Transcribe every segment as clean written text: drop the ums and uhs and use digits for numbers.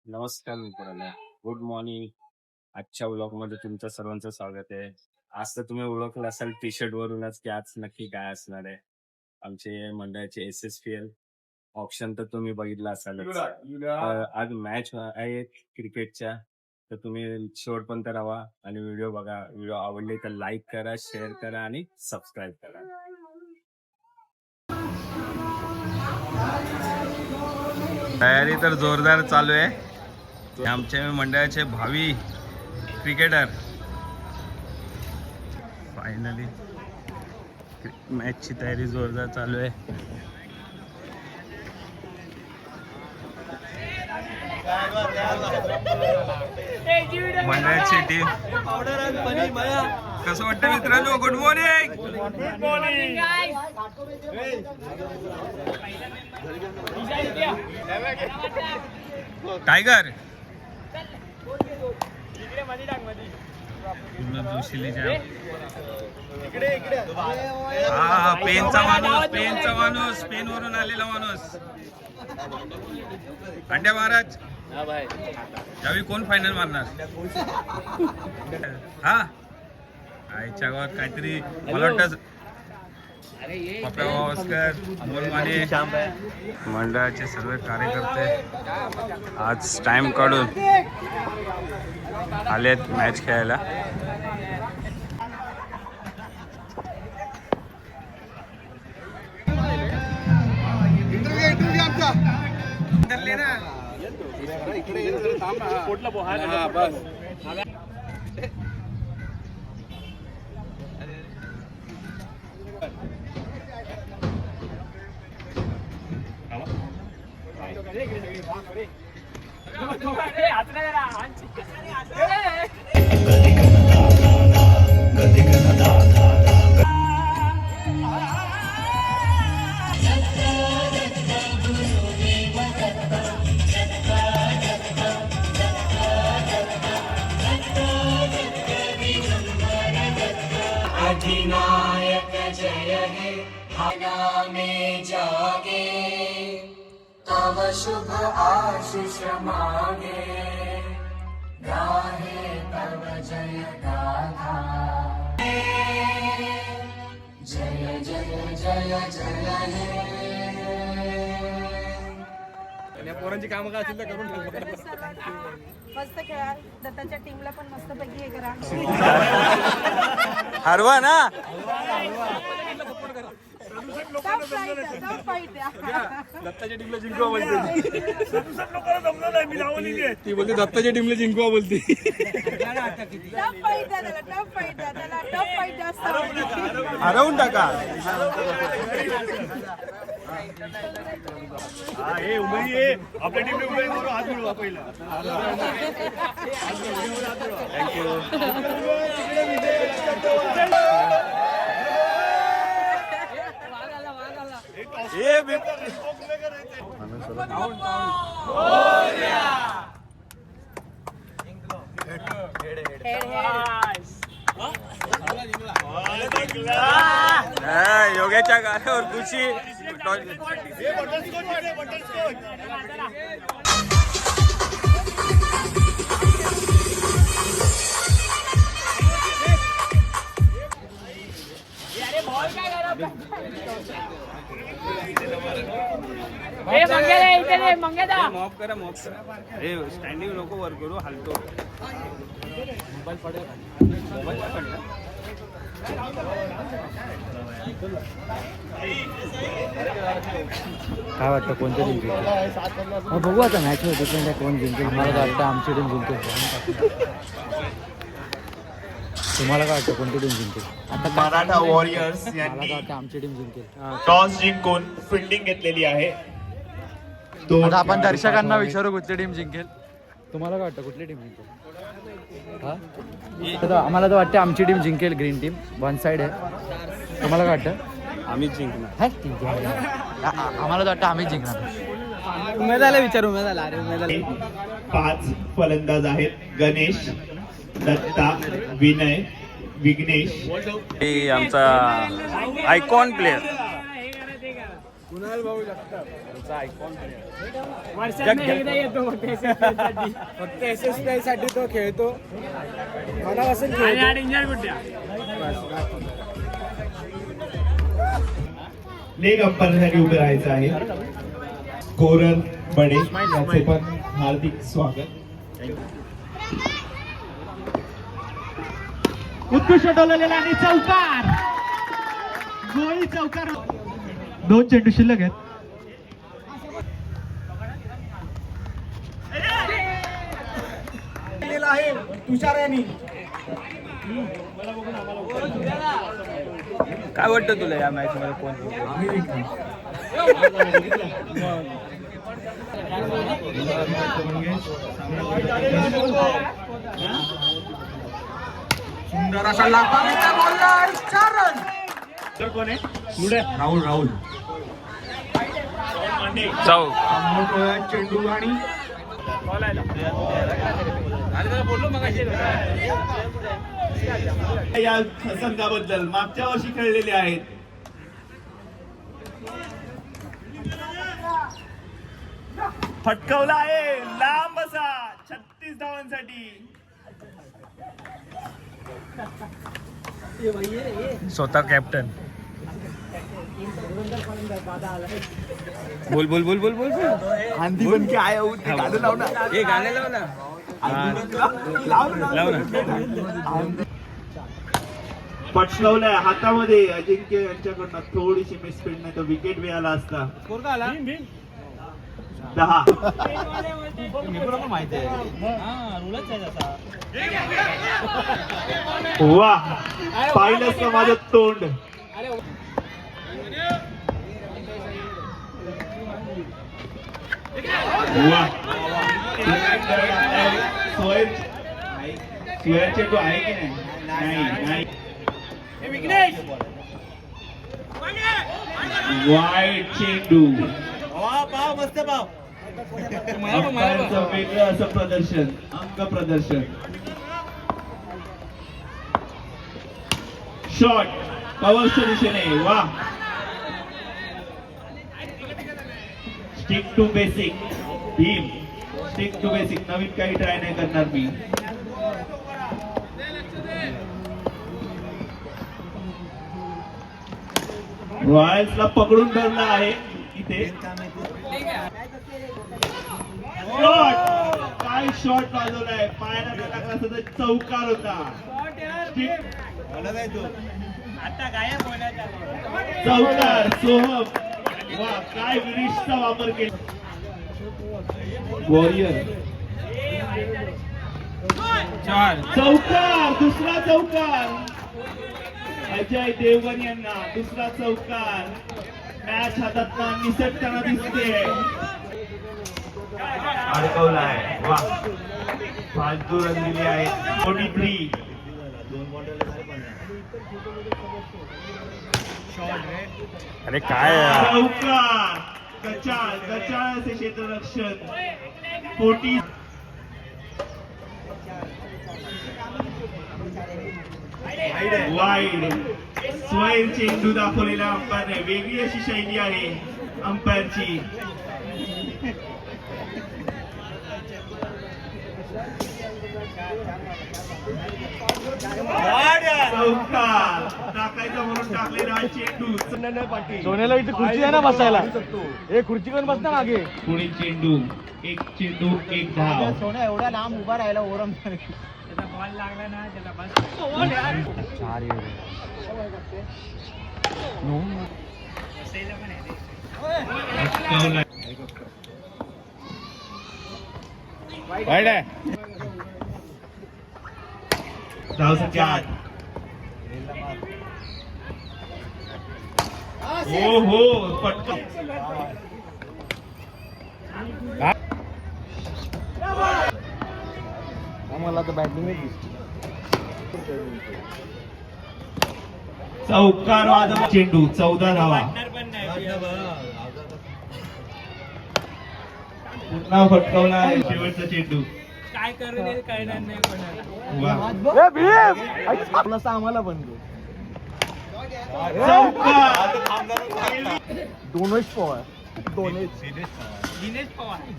नमस्कार मित्रांनो, good morning. आजच्या व्लॉगमध्ये तुमचं सर्वांचं स्वागत आहे. आज तर तुम्ही ओळखलं असाल टी शर्ट वरूनच की आज नक्की काय असणार आहे. आमचे मंडळाचे SSPL ऑप्शन तर तुम्ही बघितलं असालच. आज मॅच आहे क्रिकेटच्या, तर तुम्ही शेवटपर्यंत राहा आणि व्हिडिओ बघा. व्हिडिओ आवडले तर लाईक करा, शेअर करा आणि सबस्क्राईब करा. तयारी तर जोरदार चालू आहे. आमचे मंडळाचे भावी क्रिकेटर फायनली मॅचची तयारी जोरदार चालू आहे. मंडळाची टीम कसं वाटतं मित्रांनो? Good morning. Good morning. Tiger हा पेनचा माणूस पेन वरून आलेला माणूस. अंड्या महाराज यावेळी कोण फायनल मारणार? हा आईच्या गावात काहीतरी मला वाटतं पप्पा वावस्कर, अमोल माने, मंडळाचे सर्व कार्यकर्ते आज टाइम काढून आलेत मॅच खेळायला. अधिनायक जय हे में जागे तव शुभ आशीष मागे गाहे तव जय गाथा जय जय जय जय हे. पोरांची कामं काय असतील तर करून मस्त खेळा. दत्ताच्या टीमला पण मस्त पैकी हे करा. हरवा ना. दत्ताच्या टीमला जिंकवा बोलते. ती बोलते दत्ताच्या टीमला जिंकवा बोलते. हरवून टाका. हे उमेदी आहे आपल्या टीमने उमेदी बरोबर हात मिळवा पहिला. योग्याच्या गाड्यावर खुशी. मॉप करा. हे स्टँडिंग नको वर करू, हलतो. मोबाईल पडेल. काय वाटतं कोणत्या टीम जिंकेल? बघू आता मॅच डिपेंड आहे कोण जिंकेल. मला तर वाटतं आमची टीम जिंकेल. तुम्हाला काय वाटतं कोणती टीम जिंकेल? आता मराठा वॉरियर्स मला यांनी तर वाटतं आमची टीम जिंकेल. टॉस जिंकून फिल्डिंग घेतलेली आहे. आता आपण दर्शकांना विचारू कुठली टीम जिंकेल. तुम्हाला काय वाटतं कुठली टीम जिंकेल? हा तर आम्हाला तर वाटतं आमची टीम जिंकेल. ग्रीन टीम वन साइड आहे. तुम्हाला काय वाटतं? आम्ही जिंकणार. हा ठीक आहे. आम्हाला तर वाटतं आम्हीच जिंकणार. उमेदाला विचार. उमेदाला. अरे उमेदाला 5 फलंदाज आहेत. गणेश, दत्ता, विनय, विघ्नेश. हे आमचा आयकॉन प्लेअर फक्त SSPL साठी तो खेळतो. मनापासून लेग अंपायरसाठी उभे राहायचं आहे. स्कोरर बडे याचे पण हार्दिक स्वागत. उत्कृष्ट डोललेला आणि चौकार, गोळी चौकार. 2 चेंडू शिल्लक आहेत. तुषार यांनी काय वाटतं तुला या मॅच मध्ये कोण सुंदर असा लांबा बोलला. 4 रन. तर कोण आहे राहुल चेंडू आणि या संघाबद्दल मागच्या वर्षी खेळलेले आहेत. फटकवला आहे लांब असा 36 धावांसाठी. स्वतः कॅप्टन. बोल बोल बोल बोल बोल आंधी पण की आहे हो, ते गाणं लाव ना. हे गाणं लाव ना. लाव ना. पटकवलाय हातामध्ये अजिंक्य यांच्याकडनं थोडीशी मिसफील्ड, नाही तर विकेट मिळाला असता. 10. वा, पाहिलंच का माझं तोंड. वा, सोयर चेंडू आहे की नाही? नाही. वाईट चेंडू. अंपायरचं वेगळं असं प्रदर्शन, अंक प्रदर्शन. शॉट कव्हरच्या दिशेने. वा, stick to basic. Bhim stick to basic. नवीन काही ट्राय नाही करणार मी. रॉयल्सला पकडून धरला आहे इथे. शॉट, काय शॉट वाजवलाय. पायाला लागला असता तर चौकार होता. चौकार सोहम. वा, काय विरिशचा वापर केला. वॉरियर चौकार, दुसरा चौकार. अजय देवगन यांना दुसरा चौकार. मॅच हातातला निसटताना दिसते. अडकवलाय. वा, फालतू रन दिले आहेत. 43. अरे काय चौकार. कचाळ कचाळ असे क्षेत्ररक्षण. 40. वाईड. स्वैर चेंडू दाखवलेला अंपायरने. वेगळी अशी शैली आहे अंपायरची. चौकार टाकायचा म्हणून टाकलेला चेंडू. सोन्याला इथे खुर्ची आहे ना बसायला. हे खुर्ची कोण बसना मागे. पुढे चेंडू. एक चेंडू एक धाव. सोन्या एवढा लांब उभा राहिला ओरम. धावसंख्या 8. हो हो, पटकन. मला तर बॅटिंग चौकार वाजव. चेंडू 14 धावा. पुन्हा फटकावला आहे शेवटचा चेंडू. काय करू दे काय नाही वा. आम्हाला पण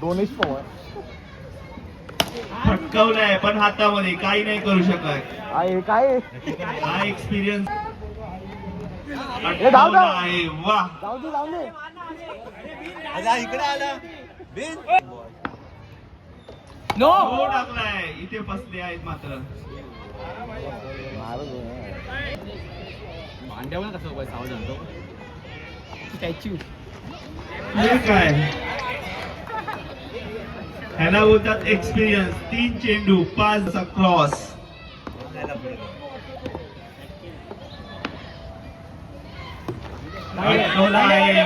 चौकार. फटकवलाय पण हातामध्ये काही नाही करू शकत. काय हा एक्सपिरियन्स आहे. वा हो टाकलाय. इथे फसले आहेत मात्र. हे काय ह्याला बोलतात एक्सपिरियन्स. 3 चेंडू 5 क्रॉस. आहे.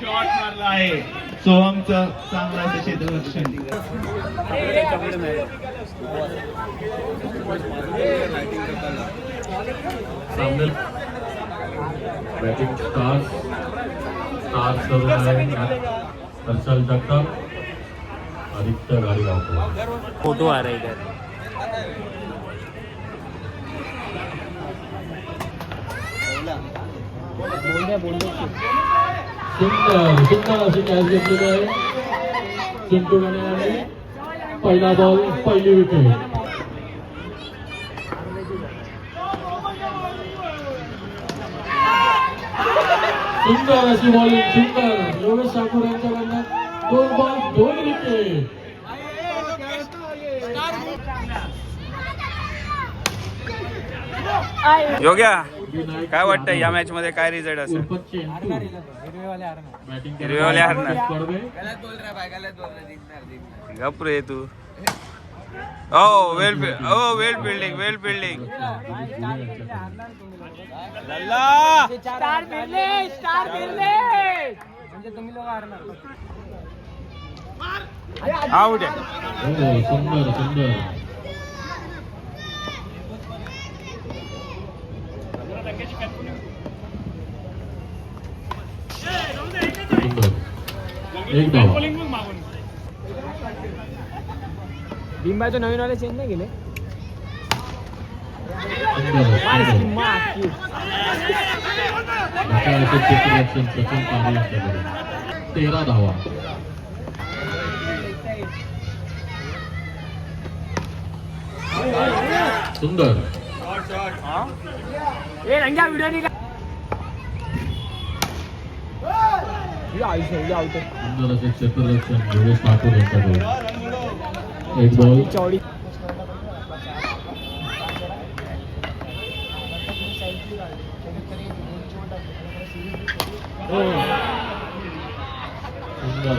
शॉट मारला आहे. सोहमचं चांगलं असं क्षेत्ररक्षण. बैटिंग स्टार करून आहे हर्षल जगताप, आदित्य गाडीगावकर. फोटो आ रहा है इधर. सुंदर सुंदर अशी कॅच घेतलेली आहे चिंटू गाणे. पहिला बॉल पहिली विकेट. सुंदर अशी बॉलिंग. सुंदर योगेश ठाकूर यांच्याकडनं 2 बॉल 2 विकेट. योग्या काय वाटतं या मॅच मध्ये काय रिझल्ट असेल? हिरवेवाले हरणार. गप रे तू. ओ वेल फिल्डिंग वेल फिल्डिंग. आउट आहे. सुंदर सुंदर. एक धाव. बिंबाचे नवीन वाले चेंज नाही गेले. सचिन पाटील 13 धावा. सुंदर. सुंदर असे क्षेत्ररक्षण योगेश ठाकूर यांच्याकडे. एक बॉल. सुंदर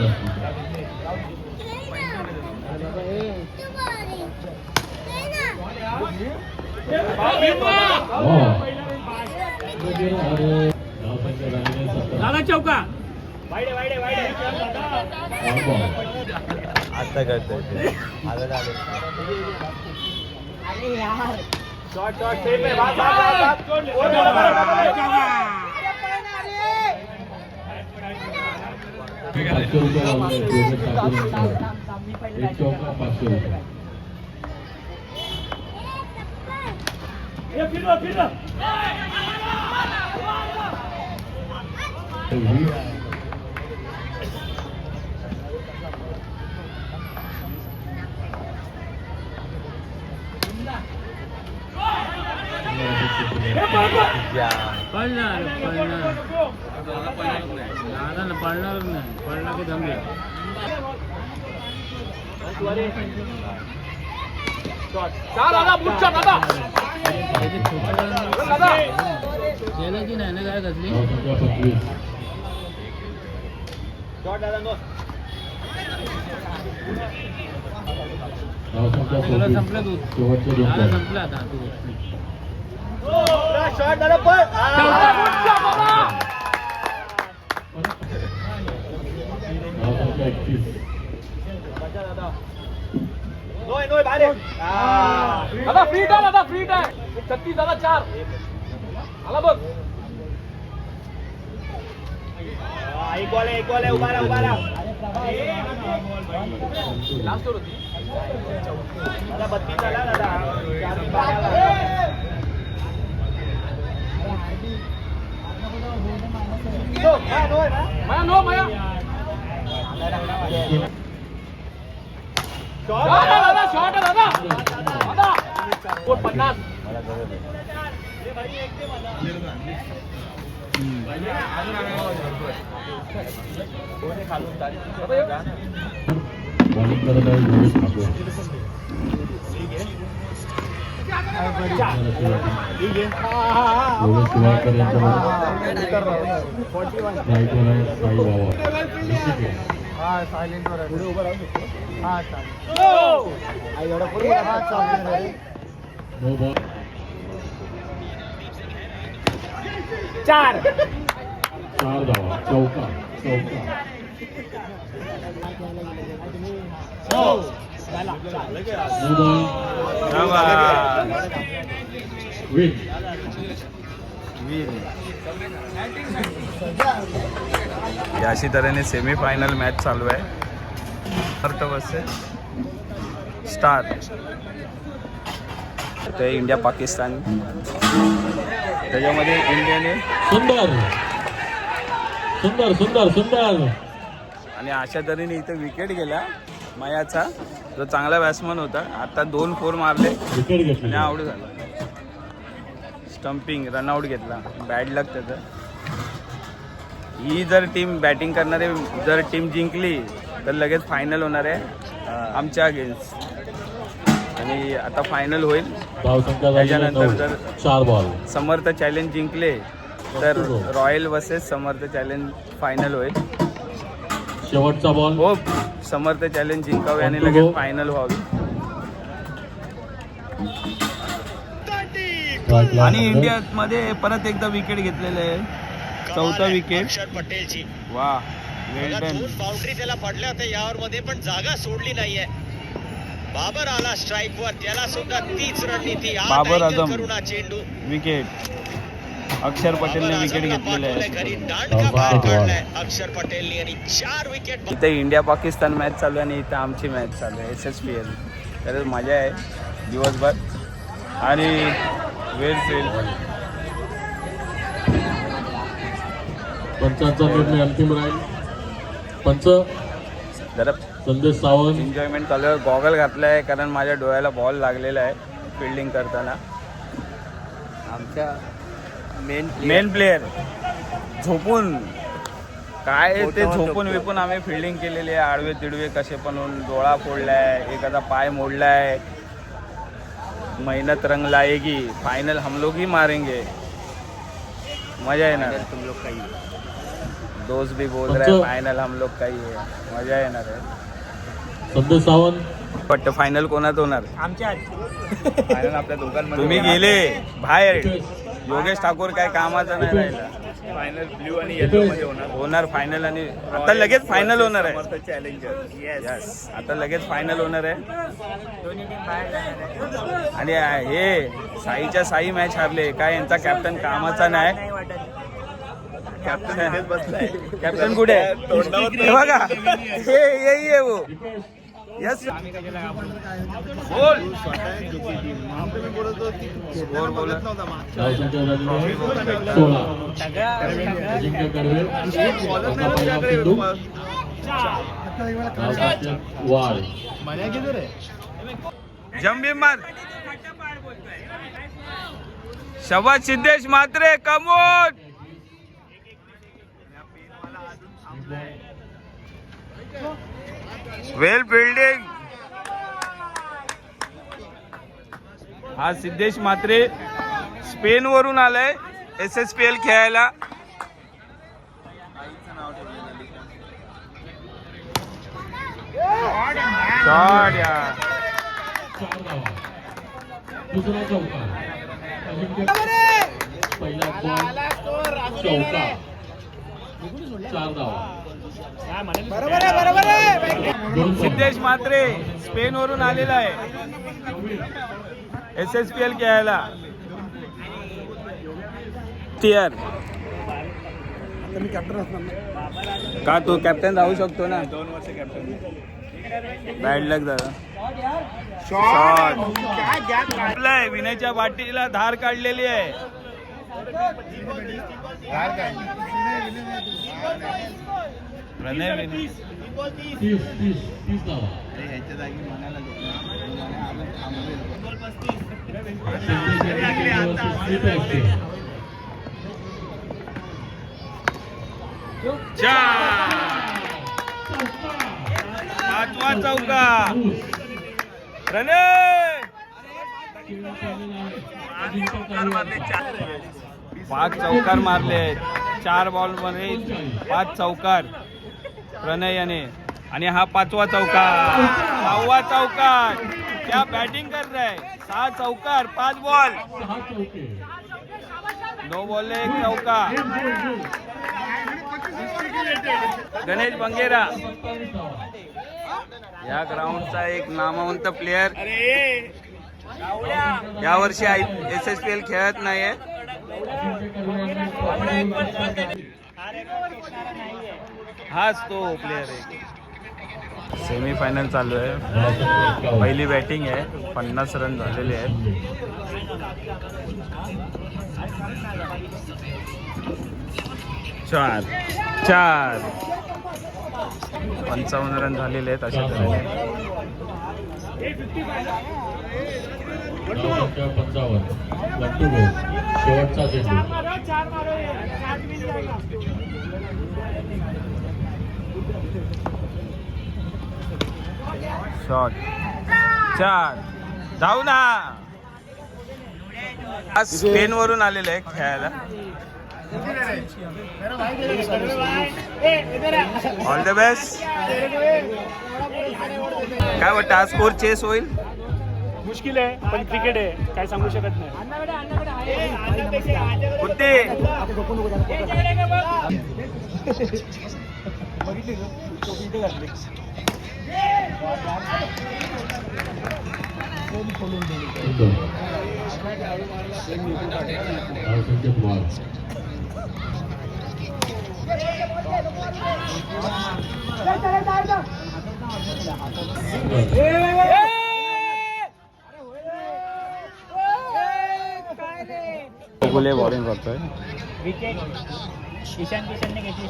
चौका आता करतोय. एक चौका 500 रुपये. पडणार नाही. पडला की दम गेलं की नाही ना काय कसली. संपलं तू. संपलं आता तू. आता फ्री टाइम. आता फ्री टाइम. 36 झाला 4. आला बघ. एक बॉल आहे. उभा राहा. बॉलिंग करत आहे योगेश ठाकूर. योगेश शिवाळकर यांच्यावर स्ट्राईकवर आहे साई बाबा. निश्चित आहे. No ball. चार धावा. चौका. No ball. विन. अशी तऱ्हेने सेमीफायनल मॅच चालू आहे. Earth versus star. ते इंडिया पाकिस्तान. त्याच्यामध्ये इंडियाने सुंदर आणि अशा तऱ्हेने इथे विकेट गेला मयाचा, जो चांगला बॅट्समन होता. आता 2 4 मारले विकेट आणि घेतली. आउट झाला. स्टम्पिंग रनआउट घेतला. बॅड लक त्याचं. ही जर टीम बॅटिंग करणारे जर टीम जिंकली तर लगेच फायनल होणार आहे आमच्या अगेन्स्ट. आणि आता फायनल होईल. धावसंख्या त्याच्यानंतर जर 4 बॉल. समर्थ चॅलेंज जिंकले तर रॉयल वर्सेस समर्थ चॅलेंज फायनल होईल. शेवटचा बॉल. हो, समर्थ चॅलेंज जिंकावे आणि लगेच फायनल व्हावी. आणि इंडियामध्ये परत एकदा विकेट घेतलेले आहे. 4था विकेट. अक्षर पटेलची. वा, वेल डन. 2 बाउंड्री त्याला पडल्या होत्या यावर मध्ये, पण जागा सोडली नाहीये. बाबर आला स्ट्राईक वर, त्याला सुद्धा 30 रणनीती. बाबर आझम. करुणा चेंडू. विकेट. अक्षर पटेलने विकेट घेतलेले आहे. घरी दांडका बाहेर काढलाय अक्षर पटेलने आणि 4 विकेट. इथे इंडिया पाकिस्तान मॅच चालू आहे आणि इथे आमची मॅच चालू आहे SSPL. तर मजा आहे दिवसभर आणि वेल फेल. पंचांचा निर्णय अंतिम राहील. पंच जरा संदेश सावंत. एन्जॉयमेंट चालू आहे. गॉगल घातला आहे कारण माझ्या डोळ्याला बॉल लागलेला आहे फिल्डिंग करताना. आमच्या मेन प्लेयर झोपून काय ते झोपून विपून आम्ही फिल्डिंग केलेली आहे. आडवे तिडवे कसे पण होऊन डोळा फोडलाय, एखादा पाय मोडलाय. मेहनत रंग लाएगी. फाइनल हम लोग ही मारेंगे. मजा येणार. तुम लोग का ही दोस्त भी बोल रहे हैं फाइनल हम लोग का ही है. मजा येणार आहे. संदेश सावंत. बट फायनल कोणात होणार? आमच्या फायनल आपल्या दोघांमध्ये. तुम्ही गेले बाहेर. योगेश ठाकूर काय कामाचा नाही राहिला. फायनल ब्ल्यू आणि येलो मध्ये होणार फायनल. आणि आता लगेच फायनल होणार आहे. होणार चॅलेंजर. यस, आता लगेच फायनल होणार आहे. आणि हे साईच्या साई मॅच हारले. काय यांचा कॅप्टन कामाचा नाही. कॅप्टन बसलाय. कॅप्टन कुठे आहे? हे बघा, हे यही है वो. यस, बोल. स्कोर बोला. धावसंख्या झालेली आहे 16. अजिंक्य कडवे. पहिला चेंडू. धावसंख्या वाढ. जंबी मार. शबाद सिद्धेश म्हात्रे. कमोन. वेल फिल्डिंग. हा सिद्धेश म्हात्रे स्पेन वरून आलाय SSPL खेळायला. शॉट यार. 4 धावा. दुसरा चौका. अजिंक्य पहिला बॉल चौका. 4 धावा. सिद्धेश म्हात्रे स्पेन वरून आलेला आहे SSPL खेळायला. का तो कॅप्टन राहू शकतो ना 2 वर्ष कॅप्टन बॅड लक दादा शॉट विनयच्या पाठीला धार काढलेली आहे प्रणय विनय 30 धावा पाचवा चौका प्रणय 5 चौकार मारले 4 बॉल मध्ये 5 चौकार प्रणय याने आणि हा 5वा चौकार 6वा चौकार क्या बॅटिंग कर रहे 6 चौकार 5 बॉल 9 बॉल 1 चौका गणेश बंगेरा या ग्राउंडचा एक नामवंत प्लेयर या वर्षी SSPL खेळत नाहीये हाच तो प्लेयर आहे सेमी फायनल चालू आहे पहिली बॅटिंग आहे 50 रन झालेले आहेत 4 55 रन झालेले आहेत अशा तऱ्हेने 55 1 to go शेवटचा चेंडू शॉट 4 जाऊ ना आज स्पेन वरून आलेले आहे खेळायला ऑल द बेस्ट काय वाटतं आज स्कोर चेस होईल मुश्किल आहे पण क्रिकेट आहे काय सांगू शकत नाही कुठे गुले बॉलिंग करतोय ईशान किशनने घेतली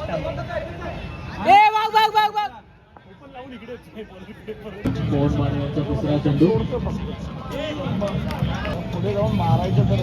मोहन मानेचा दुसरा चेंडू पुढे जाऊन मारायचं तर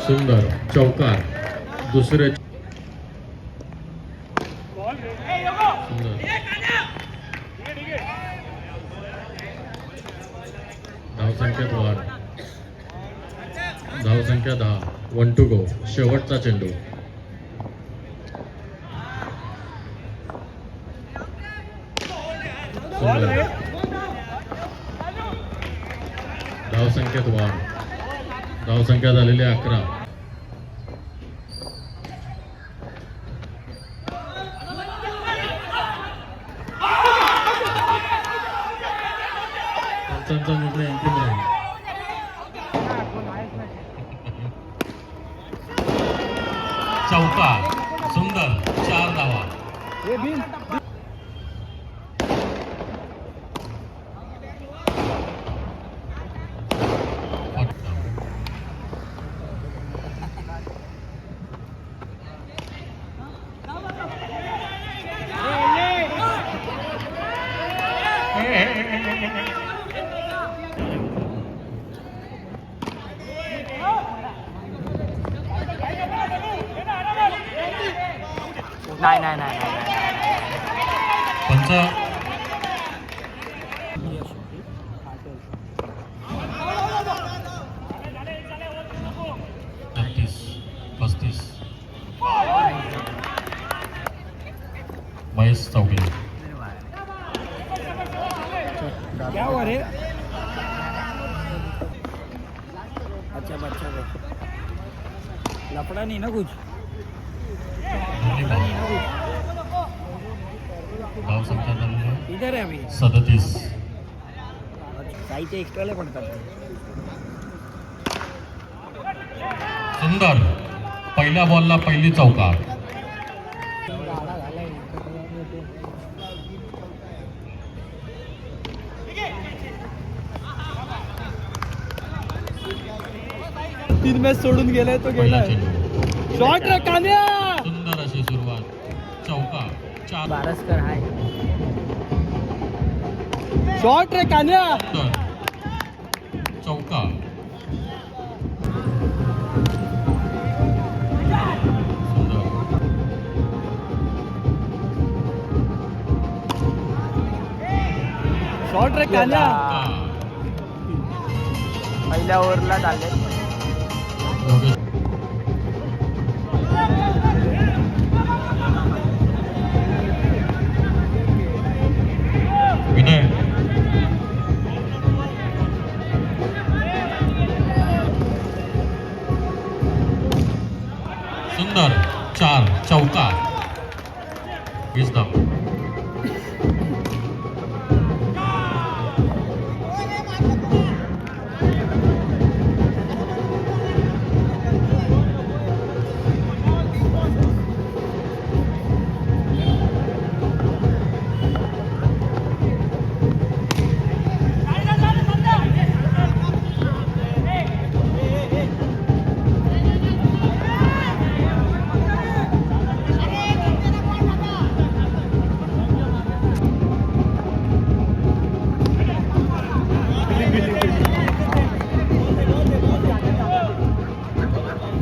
सुंदर चौकार दुसरे धाव संख्या 10 1 to go शेवटचा चेंडू सुंदर धाव संख्या झालेली 11 पंचांचा निर्णय अंतिम राहील चौका सुंदर 4 धावा नाही नाही नाही नाही. पंच 35 महेश चौगले. लफड़ा नहीं ना कुछ. धाव संख्या झालेली आहे इधर आहे अभी 37. काहीचे एक्स्ट्राला पडतात. सुंदर पहिल्या बॉलला पहिली चौकार. तीन मॅच सोडून गेलाय तो पहिला गेलाय. चेंडू. शॉट रे कान्या. सुंदर अशी सुरुवात. चौकार 4. बारसकर आहे. शॉट रे कान्या. सुंदर चौकार. सुंदर शॉट रे कान्या. चौकार. पहिल्या ओव्हरला झाले. योगेश विनय सुंदर 4 चौकार. 20 धाव.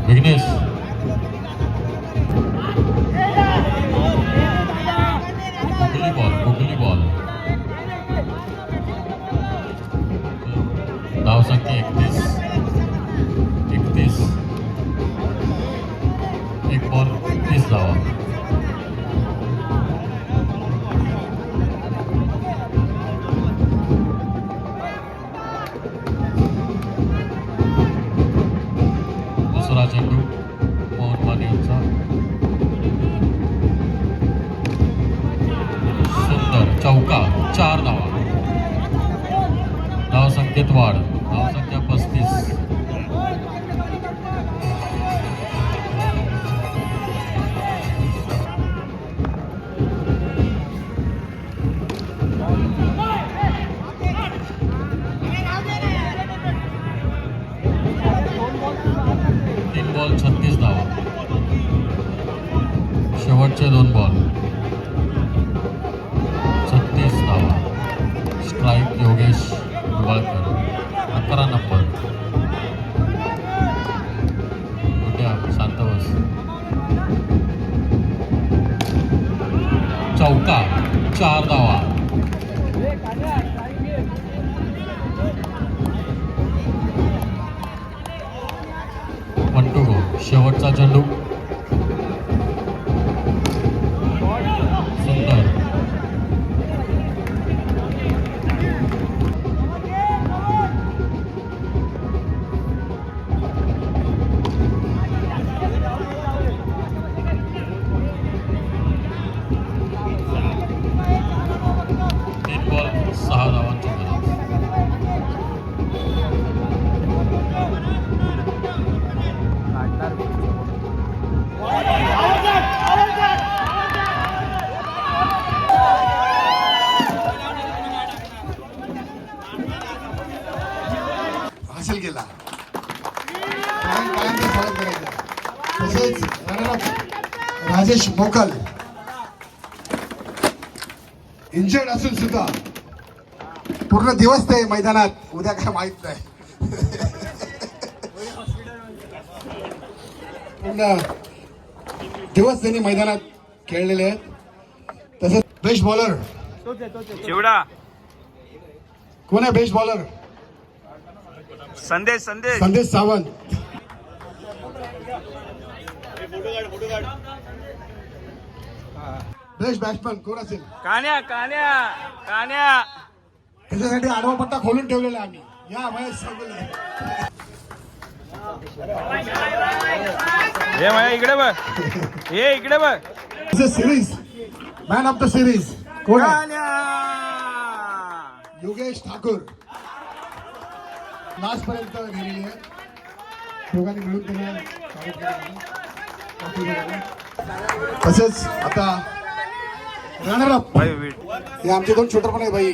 Vignesh googly ball. धाव संख्या 31. एक बॉल 30 धावा. दुसरा चेंडू मोहन माने यांचा. सुंदर चौका 4 धावा. धाव संख्येत वाढ. धाव संख्या 35. तीन बॉल 36 धावा. शेवटचे 2 बॉल 36 धावा. Strike Yogesh Nimbalkar 11 number. उद्या शांत बस. चौका 4 धावा. पंटुगो शेवटचा चेंडू. सुंदर हासिल केला. कायमचा स्वागत करायचं. तसेच राजेश मोकल इंजर्ड असून सुद्धा पूर्ण दिवस ते मैदानात, उद्या काय माहित नाही. पूर्ण दिवस त्यांनी मैदानात खेळलेले आहेत. तसंच बेस्ट बॉलर चिवडा कोण आहे? बेस्ट बॉलर संदेश संदेश सावंत. बेस्ट बॅट्समन कोण असेल? कान्या त्याच्यासाठी आडवा पट्टा खोलून ठेवलेला आम्ही. या महेश चौगुले. हे माया इकडे बघ, हे इकडे बघ. Series man of the series कोण आहे? कान्या योगेश ठाकूर. लास्ट पर्यंत गेलेली आहे. दोघांनी मिळून त्याला तसेच आता रनर अप हे आमचे दोन शूटर पण आहे भाई.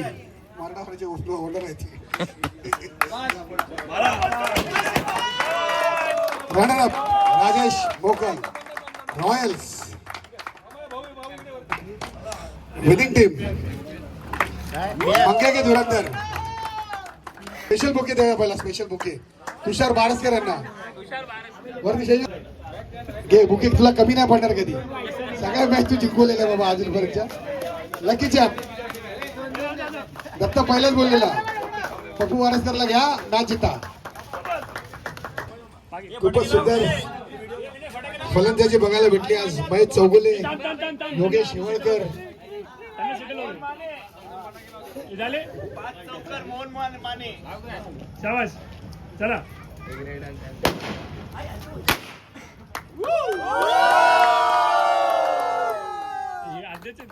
मराठाचे ओनर आहेत. रनर अप राजेश मोकल रॉयल्स. विनिंग टीम मंगे के धुरंधर. स्पेशल बुके देऊया पहिला. स्पेशल बुके तुषार बारसकर यांना. वरती घे बुके. तुला कमी नाही पडणार कधी. सगळ्या मॅच तू जिंकवलेल्या बाबा अजूनपर्यंतच्या. लकी चॅप दत्ता पहिलाच बोललेला. पप्पू वारसकरला घ्या मॅच जिता. खूपच सुंदर फलंदाजी बघायला भेटली आज. महेश चौगुले, योगेश हिवळकर. झाले शाबास. चला हे आद्याचे